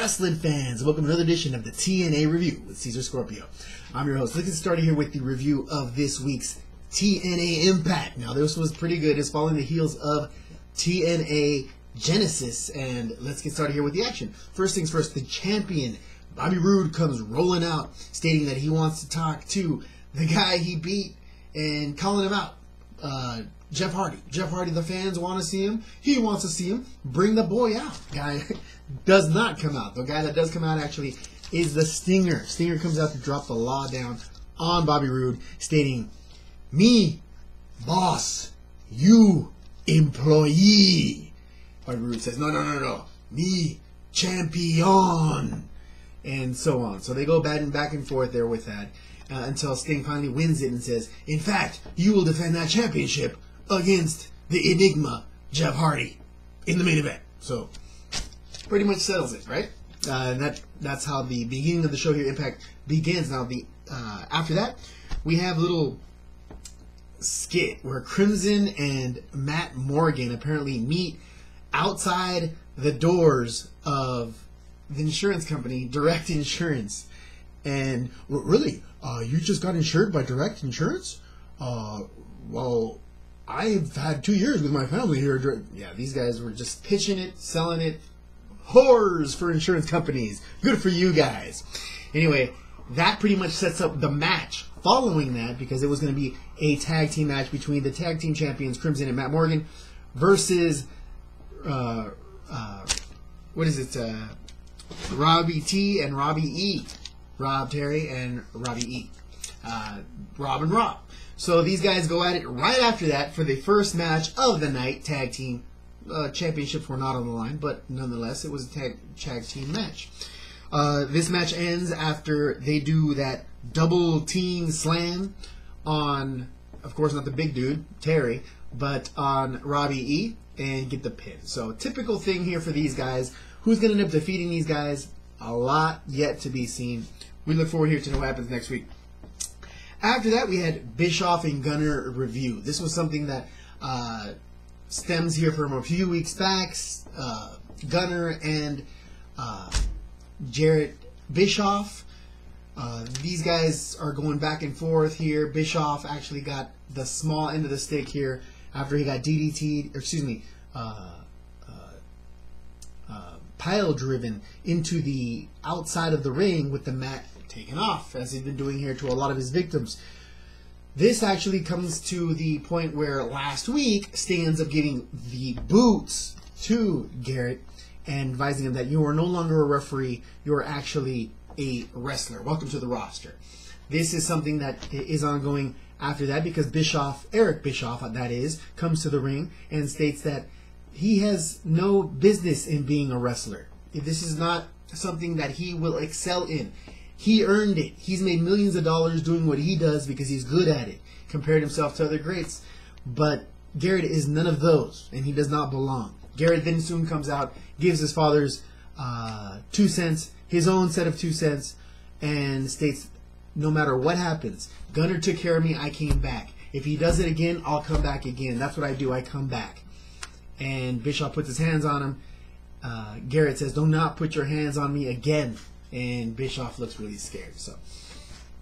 wrestling fans? Welcome to another edition of the TNA Review with Ceasr Scorpio. I'm your host. Let's get started here with the review of this week's TNA Impact. Now, this was pretty good. It's following the heels of TNA Genesis, and let's get started here with the action. First things first, the champion, Bobby Roode, comes rolling out, stating that he wants to talk to the guy he beat and calling him out. Jeff Hardy. Jeff Hardy, the fans want to see him. He wants to see him. Bring the boy out. Guy does not come out. The guy that does come out actually is the Stinger. Stinger comes out to drop the law down on Bobby Roode, stating, "Me, boss. You, employee." Bobby Roode says, No. Me, champion. And so on. So they go back and forth there with that until Sting finally wins it and says, "In fact, you will defend that championship against the Enigma, Jeff Hardy, in the main event." So, pretty much settles it, right? And that's how the beginning of the show here, Impact, begins. Now, after that, we have a little skit where Crimson and Matt Morgan apparently meet outside the doors of the insurance company, Direct Insurance. And, really, you just got insured by Direct Insurance? Well, I've had 2 years with my family here. Yeah, these guys were just pitching it, selling it. Whores for insurance companies. Good for you guys. Anyway, that pretty much sets up the match following that, because it was going to be a tag team match between the tag team champions, Crimson and Matt Morgan, versus, Robbie T and Robbie E. Rob Terry and Robbie E. Rob and Rob. So these guys go at it right after that for the first match of the night. Tag team championships were not on the line, but nonetheless, it was a tag team match. This match ends after they do that double team slam on, of course, not the big dude, Terry, but on Robbie E, and get the pin. So typical thing here for these guys. Who's going to end up defeating these guys? A lot yet to be seen. We look forward here to know what happens next week. After that, we had Bischoff and Gunner review. This was something that stems here from a few weeks back. Gunner and Jarrett Bischoff. These guys are going back and forth here. Bischoff actually got the small end of the stick here after he got DDT'd, pile driven into the outside of the ring with the mat taken off, as he's been doing here to a lot of his victims. This actually comes to the point where last week Sting ends up giving the boots to Garrett and advising him that you are no longer a referee, you are actually a wrestler. Welcome to the roster. This is something that is ongoing after that, because Bischoff, Eric Bischoff, that is, comes to the ring and states that he has no business in being a wrestler. This is not something that he will excel in. He earned it. He's made millions of dollars doing what he does because he's good at it. Compared himself to other greats. But Garrett is none of those, and he does not belong. Garrett then soon comes out, gives his father's 2 cents, his own set of 2 cents, and states, no matter what happens, Gunner took care of me, I came back. If he does it again, I'll come back again. That's what I do, I come back. And Bischoff puts his hands on him. Garrett says, "Do not put your hands on me again." And Bischoff looks really scared. So,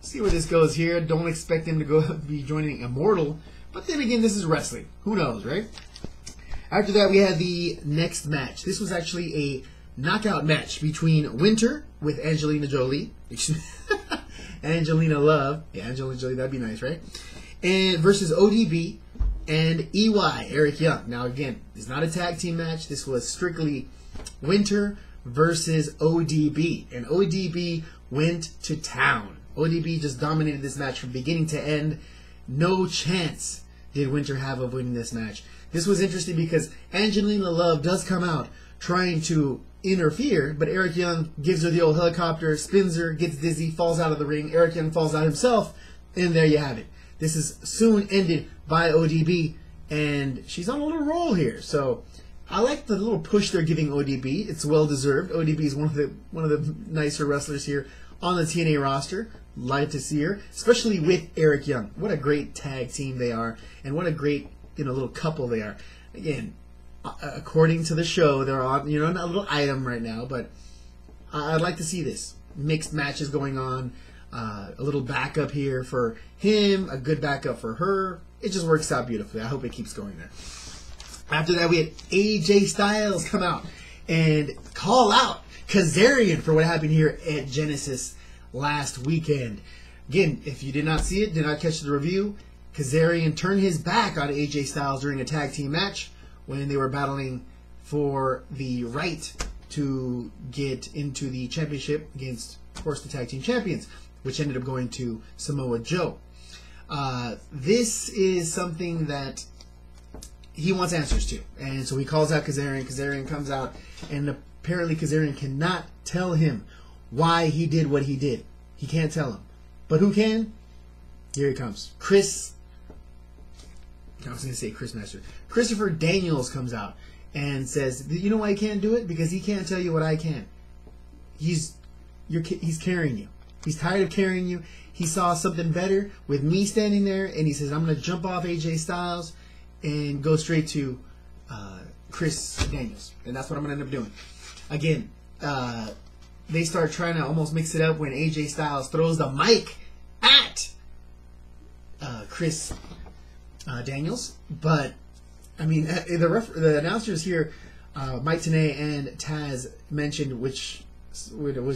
see where this goes here. Don't expect him to be joining Immortal. But then again, this is wrestling. Who knows, right? After that, we had the next match. This was actually a knockout match between Winter with Angelina Jolie. Angelina Love. Yeah, Angelina Jolie, that'd be nice, right? And versus ODB and EY, Eric Young. Now, again, it's not a tag team match. This was strictly Winter versus ODB. And ODB went to town. ODB just dominated this match from beginning to end. No chance did Winter have of winning this match. This was interesting because Angelina Love does come out trying to interfere, but Eric Young gives her the old helicopter, spins her, gets dizzy, falls out of the ring. Eric Young falls out himself, and there you have it. This is soon ended by ODB, and she's on a little roll here. So I like the little push they're giving ODB. It's well deserved. ODB is one of the nicer wrestlers here on the TNA roster. Like to see her, especially with Eric Young. What a great tag team they are, and what a great little couple they are. Again, according to the show, they're on not a little item right now, but I'd like to see this. Mixed matches going on. A little backup here for him. A good backup for her. It just works out beautifully. I hope it keeps going there. After that, we had AJ Styles come out and call out Kazarian for what happened here at Genesis last weekend. Again, if you did not see it, did not catch the review, Kazarian turned his back on AJ Styles during a tag team match when they were battling for the right to get into the championship against, of course, the tag team champions, which ended up going to Samoa Joe. This is something that he wants answers to, and so he calls out Kazarian. Kazarian comes out, and apparently Kazarian cannot tell him why he did what he did. He can't tell him. But who can? Here he comes. Christopher Danials comes out and says, you know why he can't do it? Because he can't tell you what I can. He's carrying you. He's tired of carrying you. He saw something better with me standing there, and he says, I'm going to jump off AJ Styles and go straight to Chris Daniels. And that's what I'm going to end up doing. Again, they start trying to almost mix it up when AJ Styles throws the mic at Chris Daniels. But, I mean, the announcers here, Mike Tenay and Taz mentioned, which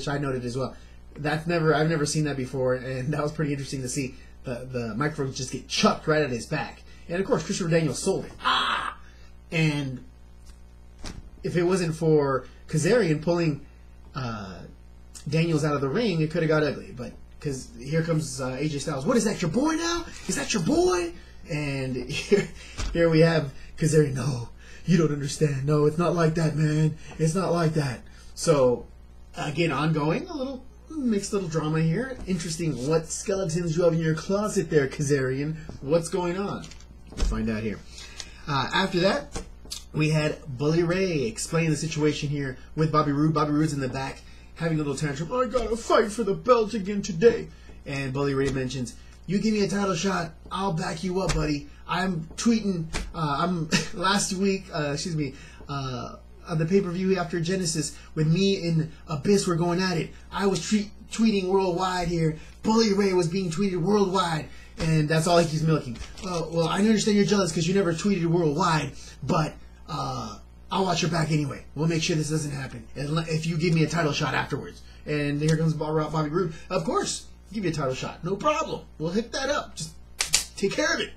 I noted as well. I've never seen that before, and that was pretty interesting to see the microphone just get chucked right at his back. And of course, Christopher Daniels sold it. And if it wasn't for Kazarian pulling Daniels out of the ring, it could have got ugly. But because here comes AJ Styles. What is that? Your boy now? Is that your boy? And here we have Kazarian. No, you don't understand. No, it's not like that, man. It's not like that. So again, ongoing, a little mixed little drama here. Interesting. What skeletons you have in your closet there, Kazarian? What's going on? We'll find out here. After that, we had Bully Ray explain the situation here with Bobby Roode. Bobby Roode's in the back having a little tantrum. I gotta fight for the belt again today. And Bully Ray mentions, you give me a title shot, I'll back you up, buddy. I'm tweeting, last week, on the pay-per-view after Genesis, with me and Abyss were going at it. I was tweeting worldwide here. Bully Ray was being tweeted worldwide. And that's all he keeps milking. Well, I understand you're jealous because you never tweeted worldwide, but I'll watch your back anyway. We'll make sure this doesn't happen if you give me a title shot afterwards. And here comes Bobby Roode. Of course, give me a title shot. No problem. We'll hit that up. Just take care of it.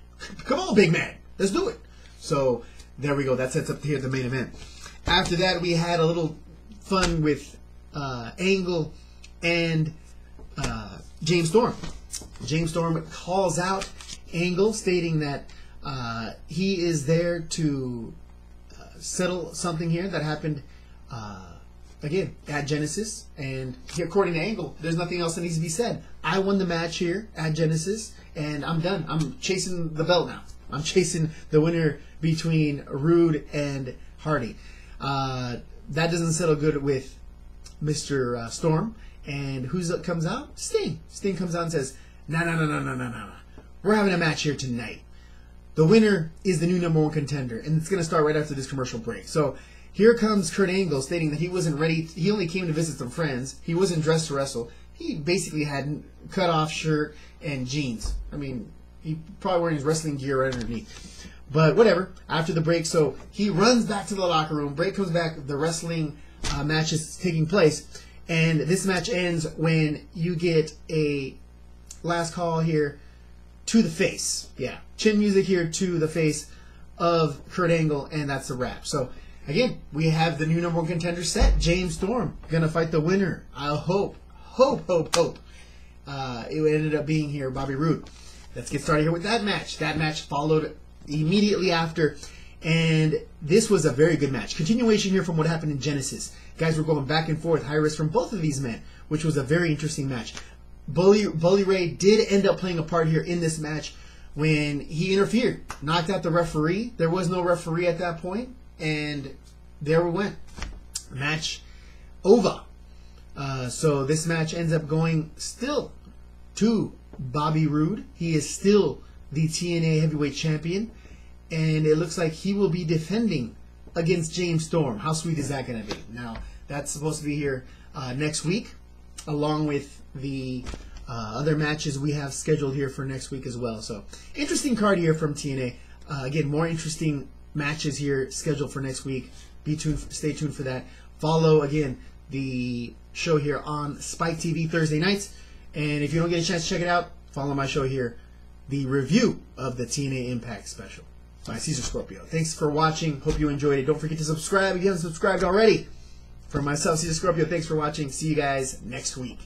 Come on, big man. Let's do it. So there we go. That sets up here the main event. After that, we had a little fun with Angle and James Storm. James Storm calls out Angle, stating that he is there to settle something here that happened again at Genesis. And according to Angle, there's nothing else that needs to be said. I won the match here at Genesis, and I'm done. I'm chasing the belt now. I'm chasing the winner between Roode and Hardy. That doesn't settle good with Mr. Storm. And who comes out? Sting. Sting comes out and says, no. We're having a match here tonight. The winner is the new #1 contender. And it's going to start right after this commercial break. So here comes Kurt Angle stating that he wasn't ready. He only came to visit some friends. He wasn't dressed to wrestle. He basically had cut off shirt and jeans. I mean, he probably wearing his wrestling gear right underneath. But whatever. After the break, so he runs back to the locker room. Break comes back. The wrestling match is taking place. And this match ends when you get a last call here to the face. Yeah. Chin music here to the face of Kurt Angle, and that's a wrap. So, again, we have the new #1 contender set. James Storm going to fight the winner. I hope. It ended up being here, Bobby Roode. Let's get started here with that match. That match followed immediately after. And this was a very good match. Continuation here from what happened in Genesis. Guys were going back and forth, high risk from both of these men, which was a very interesting match. Bully Ray did end up playing a part here in this match when he interfered, knocked out the referee. There was no referee at that point, and there we went. Match over. So this match ends up going still to Bobby Roode. He is still the TNA Heavyweight Champion. And it looks like he will be defending against James Storm. How sweet is that going to be? Now, That's supposed to be here next week, along with the other matches we have scheduled here for next week as well. So, interesting card here from TNA. Again, more interesting matches here scheduled for next week. Stay tuned for that. Follow, again, the show here on Spike TV Thursday nights. And if you don't get a chance to check it out, follow my show here, the review of the TNA Impact special by Ceasr Scorpio. Thanks for watching. Hope you enjoyed it. Don't forget to subscribe if you haven't subscribed already. For myself, Ceasr Scorpio, thanks for watching. See you guys next week.